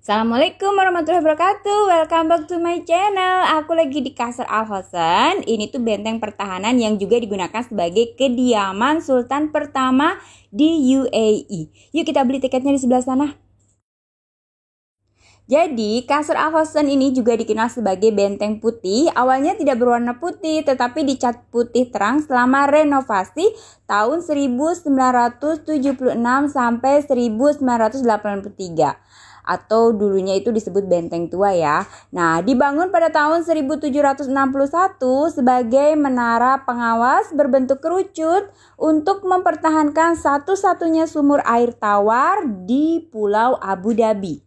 Assalamualaikum warahmatullahi wabarakatuh. Welcome back to my channel. Aku lagi di Kasr Al Hosen. Ini tuh benteng pertahanan yang juga digunakan sebagai kediaman Sultan pertama di UAE. Yuk kita beli tiketnya di sebelah sana. Jadi Kasr Al Hosen ini juga dikenal sebagai benteng putih. Awalnya tidak berwarna putih tetapi dicat putih terang selama renovasi tahun 1976 sampai 1983. Atau dulunya itu disebut benteng tua ya. Nah, dibangun pada tahun 1761 sebagai menara pengawas berbentuk kerucut untuk mempertahankan satu-satunya sumur air tawar di Pulau Abu Dhabi.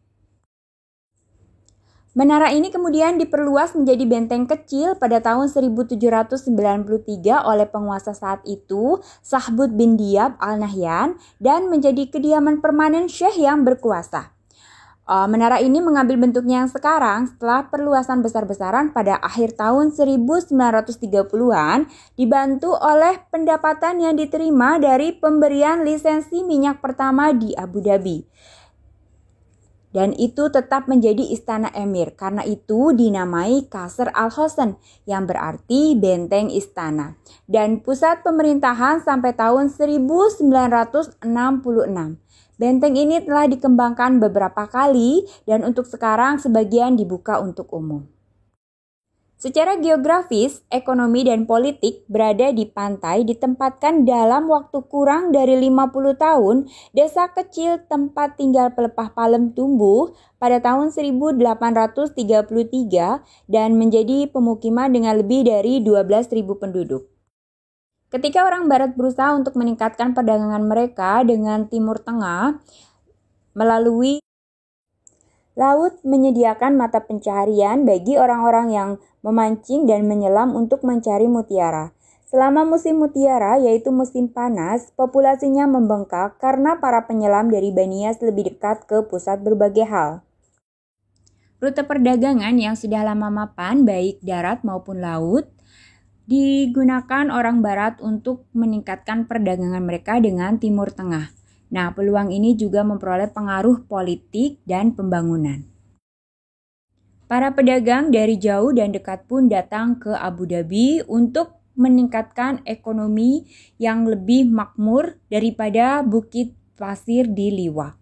Menara ini kemudian diperluas menjadi benteng kecil pada tahun 1793 oleh penguasa saat itu, Sahbud bin Diab Al Nahyan, dan menjadi kediaman permanen Syekh yang berkuasa. Menara ini mengambil bentuknya yang sekarang setelah perluasan besar-besaran pada akhir tahun 1930-an dibantu oleh pendapatan yang diterima dari pemberian lisensi minyak pertama di Abu Dhabi. Dan itu tetap menjadi istana emir, karena itu dinamai Kasr Al Hosen yang berarti benteng istana. Dan pusat pemerintahan sampai tahun 1966. Benteng ini telah dikembangkan beberapa kali dan untuk sekarang sebagian dibuka untuk umum. Secara geografis, ekonomi dan politik berada di pantai ditempatkan dalam waktu kurang dari 50 tahun, desa kecil tempat tinggal pelepah palem tumbuh pada tahun 1833 dan menjadi pemukiman dengan lebih dari 12.000 penduduk. Ketika orang Barat berusaha untuk meningkatkan perdagangan mereka dengan Timur Tengah melalui laut menyediakan mata pencaharian bagi orang-orang yang memancing dan menyelam untuk mencari mutiara. Selama musim mutiara, yaitu musim panas, populasinya membengkak karena para penyelam dari Banias lebih dekat ke pusat berbagai hal. Rute perdagangan yang sudah lama mapan, baik darat maupun laut, digunakan orang Barat untuk meningkatkan perdagangan mereka dengan Timur Tengah. Nah, peluang ini juga memperoleh pengaruh politik dan pembangunan. Para pedagang dari jauh dan dekat pun datang ke Abu Dhabi untuk meningkatkan ekonomi yang lebih makmur daripada bukit pasir di Liwa.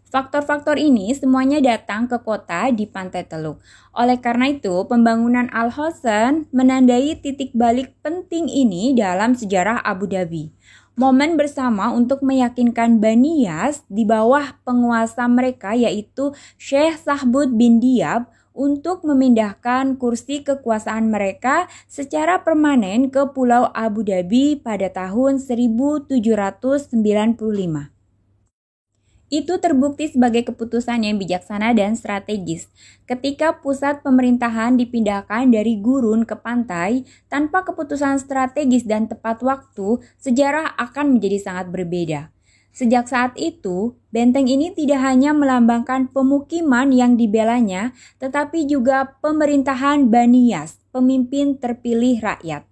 Faktor-faktor ini semuanya datang ke kota di Pantai Teluk. Oleh karena itu, pembangunan Al Hosen menandai titik balik penting ini dalam sejarah Abu Dhabi. Momen bersama untuk meyakinkan Banias di bawah penguasa mereka yaitu Syekh Sahbud bin Diab untuk memindahkan kursi kekuasaan mereka secara permanen ke Pulau Abu Dhabi pada tahun 1795. Itu terbukti sebagai keputusan yang bijaksana dan strategis. Ketika pusat pemerintahan dipindahkan dari gurun ke pantai, tanpa keputusan strategis dan tepat waktu, sejarah akan menjadi sangat berbeda. Sejak saat itu, benteng ini tidak hanya melambangkan pemukiman yang dibelanya, tetapi juga pemerintahan Banias, pemimpin terpilih rakyat.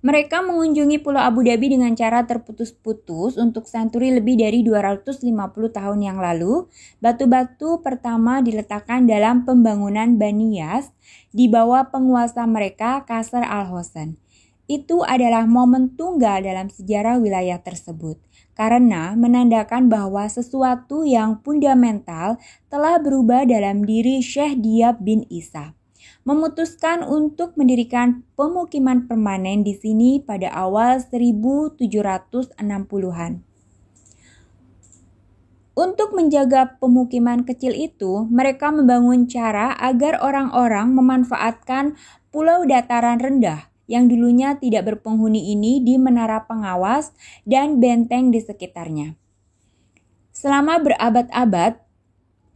Mereka mengunjungi Pulau Abu Dhabi dengan cara terputus-putus untuk senturi lebih dari 250 tahun yang lalu. Batu-batu pertama diletakkan dalam pembangunan Banias di bawah penguasa mereka Kasr Al Hosen. Itu adalah momen tunggal dalam sejarah wilayah tersebut karena menandakan bahwa sesuatu yang fundamental telah berubah dalam diri Syekh Diab bin Isa. Memutuskan untuk mendirikan pemukiman permanen di sini pada awal 1760-an. Untuk menjaga pemukiman kecil itu, mereka membangun cara agar orang-orang memanfaatkan pulau dataran rendah yang dulunya tidak berpenghuni ini di menara pengawas dan benteng di sekitarnya. Selama berabad-abad,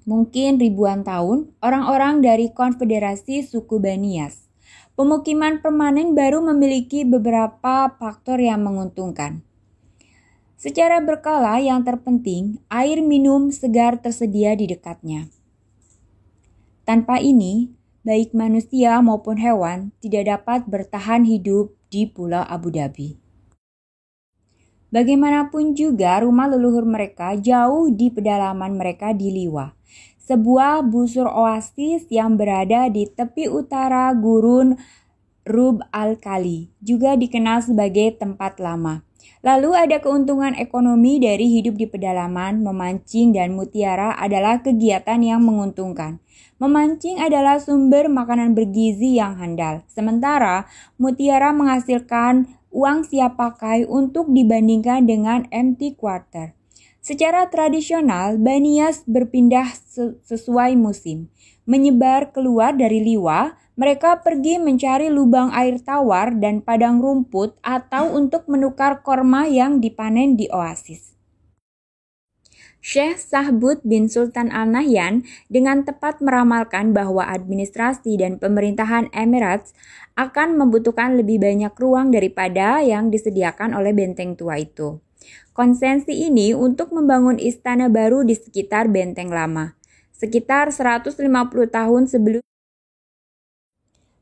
mungkin ribuan tahun, orang-orang dari konfederasi suku Banias. Pemukiman permanen baru memiliki beberapa faktor yang menguntungkan. Secara berkala yang terpenting, air minum segar tersedia di dekatnya. Tanpa ini, baik manusia maupun hewan tidak dapat bertahan hidup di Pulau Abu Dhabi. Bagaimanapun juga rumah leluhur mereka jauh di pedalaman mereka di Liwa, sebuah busur oasis yang berada di tepi utara gurun Rub al-Khali, juga dikenal sebagai tempat lama. Lalu ada keuntungan ekonomi dari hidup di pedalaman. Memancing dan mutiara adalah kegiatan yang menguntungkan. Memancing adalah sumber makanan bergizi yang handal. Sementara mutiara menghasilkan uang siap pakai untuk dibandingkan dengan empty quarter. Secara tradisional, Banias berpindah sesuai musim. Menyebar keluar dari Liwa, mereka pergi mencari lubang air tawar dan padang rumput atau untuk menukar korma yang dipanen di oasis. Syekh Sahbud bin Sultan Al Nahyan dengan tepat meramalkan bahwa administrasi dan pemerintahan Emirates akan membutuhkan lebih banyak ruang daripada yang disediakan oleh benteng tua itu. Konsensi ini untuk membangun istana baru di sekitar benteng lama, sekitar 150 tahun sebelum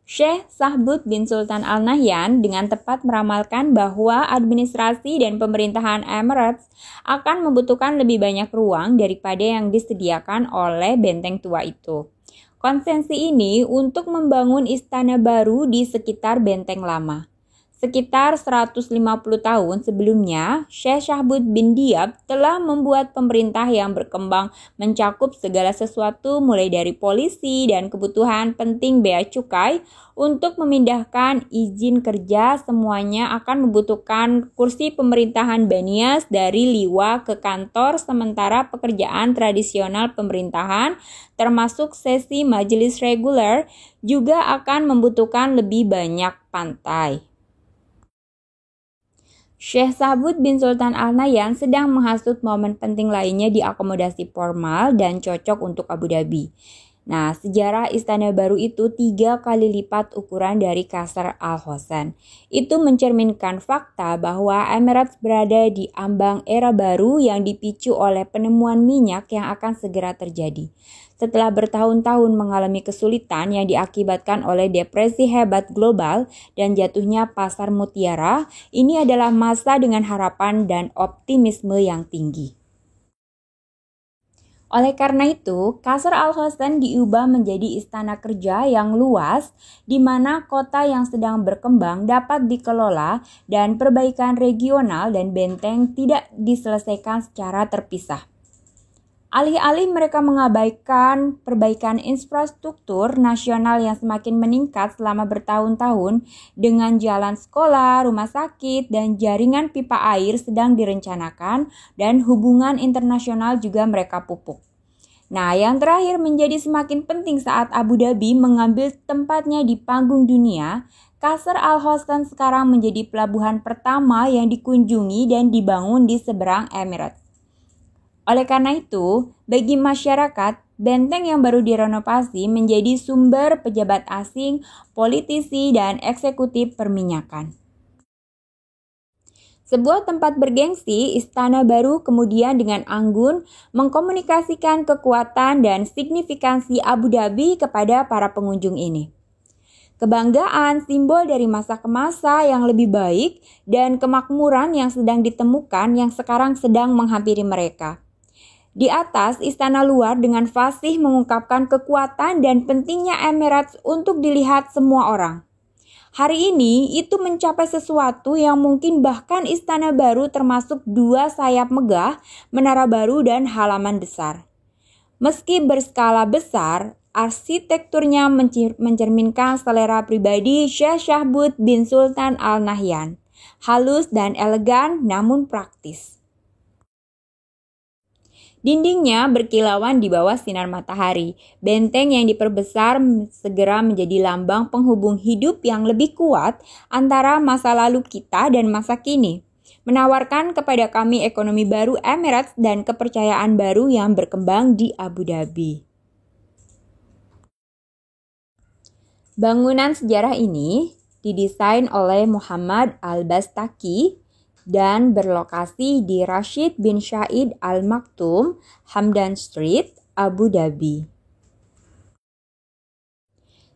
Syekh Sahbud bin Sultan Al Nahyan dengan tepat meramalkan bahwa administrasi dan pemerintahan Emirates akan membutuhkan lebih banyak ruang daripada yang disediakan oleh benteng tua itu. Konsensi ini untuk membangun istana baru di sekitar benteng lama. Sekitar 150 tahun sebelumnya, Syekh Sahbud bin Diab telah membuat pemerintah yang berkembang mencakup segala sesuatu mulai dari polisi dan kebutuhan penting bea cukai untuk memindahkan izin kerja. Semuanya akan membutuhkan kursi pemerintahan Banias dari Liwa ke kantor, sementara pekerjaan tradisional pemerintahan termasuk sesi majelis reguler juga akan membutuhkan lebih banyak pantai. Syekh Sahbud bin Sultan Al Nahyan sedang menghasut momen penting lainnya di akomodasi formal dan cocok untuk Abu Dhabi. Nah, sejarah istana baru itu 3 kali lipat ukuran dari Qasr Al Hosan. Itu mencerminkan fakta bahwa Emirates berada di ambang era baru yang dipicu oleh penemuan minyak yang akan segera terjadi. Setelah bertahun-tahun mengalami kesulitan yang diakibatkan oleh depresi hebat global dan jatuhnya pasar mutiara, ini adalah masa dengan harapan dan optimisme yang tinggi. Oleh karena itu, Qasr Al Hosan diubah menjadi istana kerja yang luas, di mana kota yang sedang berkembang dapat dikelola dan perbaikan regional dan benteng tidak diselesaikan secara terpisah. Alih-alih mereka mengabaikan perbaikan infrastruktur nasional yang semakin meningkat selama bertahun-tahun dengan jalan sekolah, rumah sakit, dan jaringan pipa air sedang direncanakan dan hubungan internasional juga mereka pupuk. Nah, yang terakhir menjadi semakin penting saat Abu Dhabi mengambil tempatnya di panggung dunia. Qasr Al Hosan sekarang menjadi pelabuhan pertama yang dikunjungi dan dibangun di seberang Emirates. Oleh karena itu, bagi masyarakat, benteng yang baru direnovasi menjadi sumber pejabat asing, politisi, dan eksekutif perminyakan. Sebuah tempat bergengsi, istana baru kemudian dengan anggun mengkomunikasikan kekuatan dan signifikansi Abu Dhabi kepada para pengunjung ini. Kebanggaan, simbol dari masa ke masa yang lebih baik, dan kemakmuran yang sedang ditemukan yang sekarang sedang menghampiri mereka. Di atas, istana luar dengan fasih mengungkapkan kekuatan dan pentingnya Emirates untuk dilihat semua orang. Hari ini itu mencapai sesuatu yang mungkin bahkan istana baru termasuk 2 sayap megah, menara baru dan halaman besar. Meski berskala besar, arsitekturnya mencerminkan selera pribadi Syekh Sahbud bin Sultan Al Nahyan. Halus dan elegan namun praktis. Dindingnya berkilauan di bawah sinar matahari. Benteng yang diperbesar segera menjadi lambang penghubung hidup yang lebih kuat antara masa lalu kita dan masa kini. Menawarkan kepada kami ekonomi baru Emirates dan kepercayaan baru yang berkembang di Abu Dhabi. Bangunan sejarah ini didesain oleh Muhammad Al-Bastaki dan berlokasi di Rashid bin Syahid Al Maktoum, Hamdan Street, Abu Dhabi.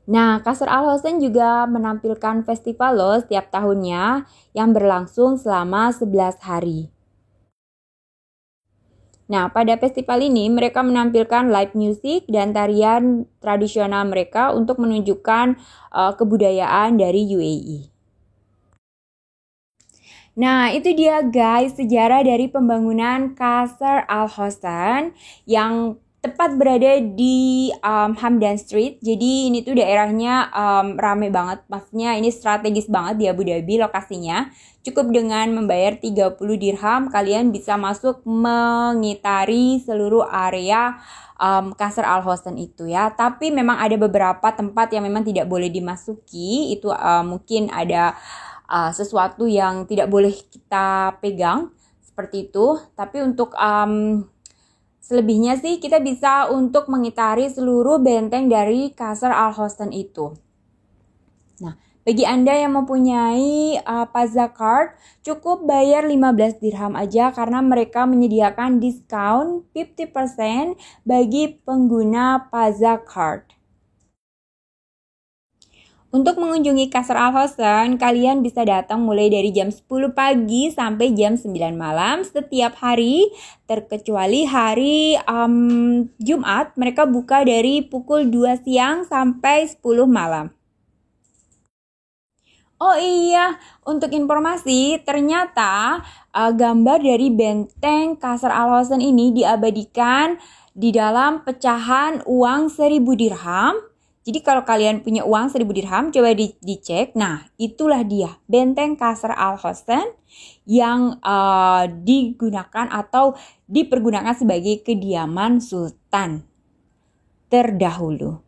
Nah, Qasr Al Hosn juga menampilkan festival loh setiap tahunnya yang berlangsung selama 11 hari. Nah, pada festival ini mereka menampilkan live music dan tarian tradisional mereka untuk menunjukkan kebudayaan dari UAE. Nah, itu dia guys sejarah dari pembangunan Qasr Al Hosn yang tepat berada di Hamdan Street. Jadi ini tuh daerahnya rame banget. Maksudnya ini strategis banget di Abu Dhabi lokasinya. Cukup dengan membayar 30 dirham, kalian bisa masuk mengitari seluruh area Qasr Al Hosn itu ya. Tapi memang ada beberapa tempat yang memang tidak boleh dimasuki. Itu mungkin ada sesuatu yang tidak boleh kita pegang seperti itu. Tapi untuk selebihnya sih kita bisa untuk mengitari seluruh benteng dari Qasr Al Hosn itu. Nah, bagi Anda yang mempunyai Paza Card, cukup bayar 15 dirham aja karena mereka menyediakan diskon 50% bagi pengguna Paza Card. Untuk mengunjungi Qasr Al Hosn, kalian bisa datang mulai dari jam 10 pagi sampai jam 9 malam setiap hari, terkecuali hari Jumat, mereka buka dari pukul 2 siang sampai 10 malam. Oh iya, untuk informasi, ternyata gambar dari benteng Qasr Al Hosn ini diabadikan di dalam pecahan uang 1000 dirham. Jadi kalau kalian punya uang 1000 dirham, coba dicek. Nah, itulah dia benteng Qasr Al Hosn yang digunakan atau dipergunakan sebagai kediaman sultan terdahulu.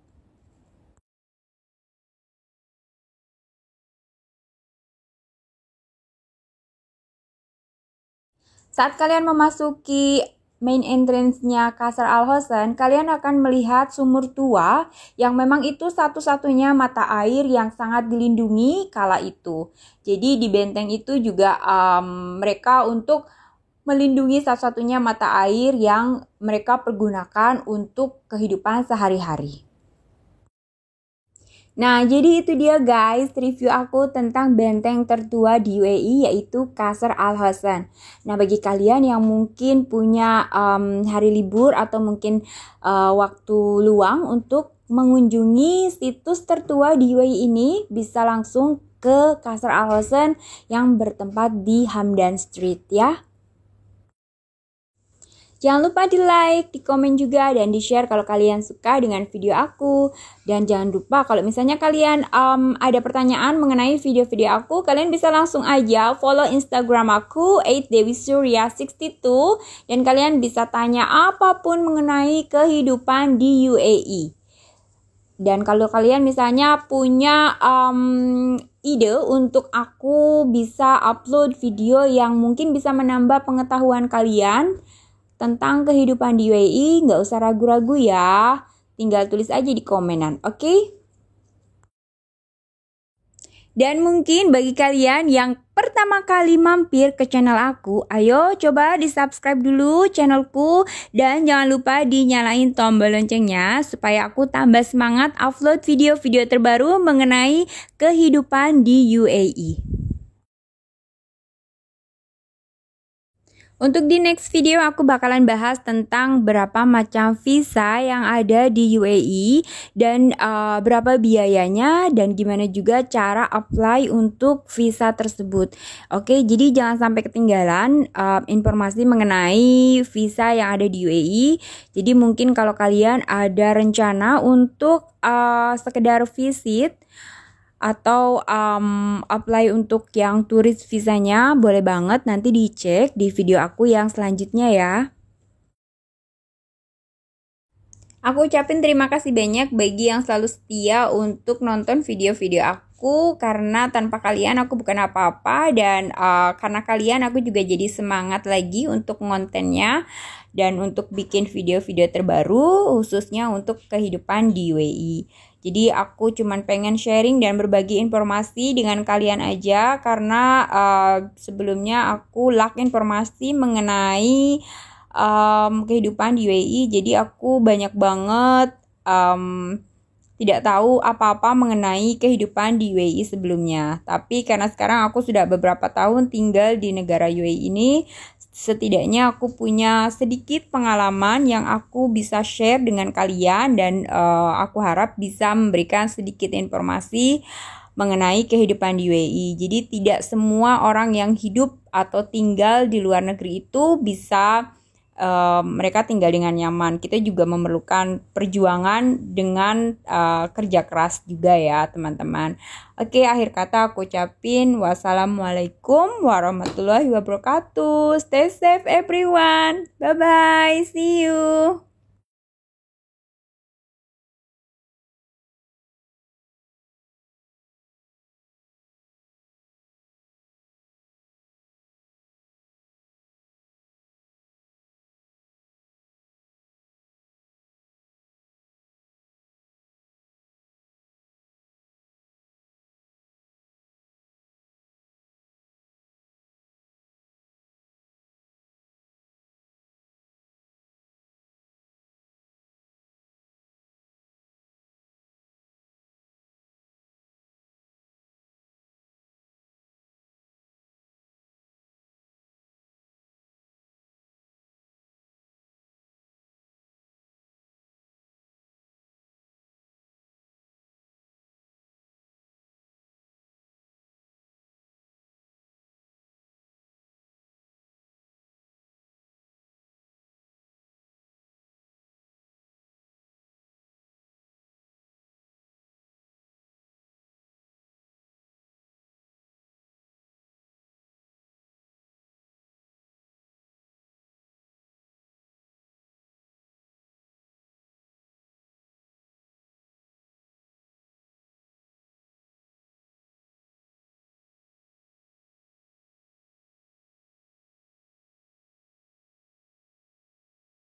Saat kalian memasuki main entrance-nya Qasr Al Hosn, kalian akan melihat sumur tua yang memang itu satu-satunya mata air yang sangat dilindungi kala itu. Jadi di benteng itu juga mereka untuk melindungi satu-satunya mata air yang mereka pergunakan untuk kehidupan sehari-hari. Nah, jadi itu dia guys review aku tentang benteng tertua di UAE yaitu Qasr Al Hosn. Nah, bagi kalian yang mungkin punya hari libur atau mungkin waktu luang untuk mengunjungi situs tertua di UAE ini, bisa langsung ke Qasr Al Hosn yang bertempat di Hamdan Street ya. Jangan lupa di like, di komen juga, dan di share kalau kalian suka dengan video aku. Dan jangan lupa kalau misalnya kalian ada pertanyaan mengenai video-video aku, kalian bisa langsung aja follow Instagram aku @dewisurya62 dan kalian bisa tanya apapun mengenai kehidupan di UAE. Dan kalau kalian misalnya punya ide untuk aku bisa upload video yang mungkin bisa menambah pengetahuan kalian tentang kehidupan di UAE, nggak usah ragu-ragu ya. Tinggal tulis aja di komenan, oke? Dan mungkin bagi kalian yang pertama kali mampir ke channel aku, ayo coba di-subscribe dulu channelku dan jangan lupa dinyalain tombol loncengnya supaya aku tambah semangat upload video-video terbaru mengenai kehidupan di UAE. Untuk di next video aku bakalan bahas tentang berapa macam visa yang ada di UAE dan berapa biayanya dan gimana juga cara apply untuk visa tersebut. Oke, jadi jangan sampai ketinggalan informasi mengenai visa yang ada di UAE. Jadi mungkin kalau kalian ada rencana untuk sekedar visit atau apply untuk yang turis visanya, boleh banget nanti dicek di video aku yang selanjutnya ya. Aku ucapin terima kasih banyak bagi yang selalu setia untuk nonton video-video aku, karena tanpa kalian aku bukan apa-apa, dan karena kalian aku juga jadi semangat lagi untuk kontennya dan untuk bikin video-video terbaru khususnya untuk kehidupan di UAE. Jadi aku cuman pengen sharing dan berbagi informasi dengan kalian aja, karena sebelumnya aku lack informasi mengenai kehidupan di UAE. Jadi aku banyak banget tidak tahu apa-apa mengenai kehidupan di UAE sebelumnya. Tapi karena sekarang aku sudah beberapa tahun tinggal di negara UAE ini, setidaknya aku punya sedikit pengalaman yang aku bisa share dengan kalian dan aku harap bisa memberikan sedikit informasi mengenai kehidupan di UAE. Jadi tidak semua orang yang hidup atau tinggal di luar negeri itu bisa mereka tinggal dengan nyaman. Kita juga memerlukan perjuangan dengan kerja keras juga ya teman-teman. Oke, akhir kata aku ucapin wassalamualaikum warahmatullahi wabarakatuh. Stay safe everyone. Bye bye. See you.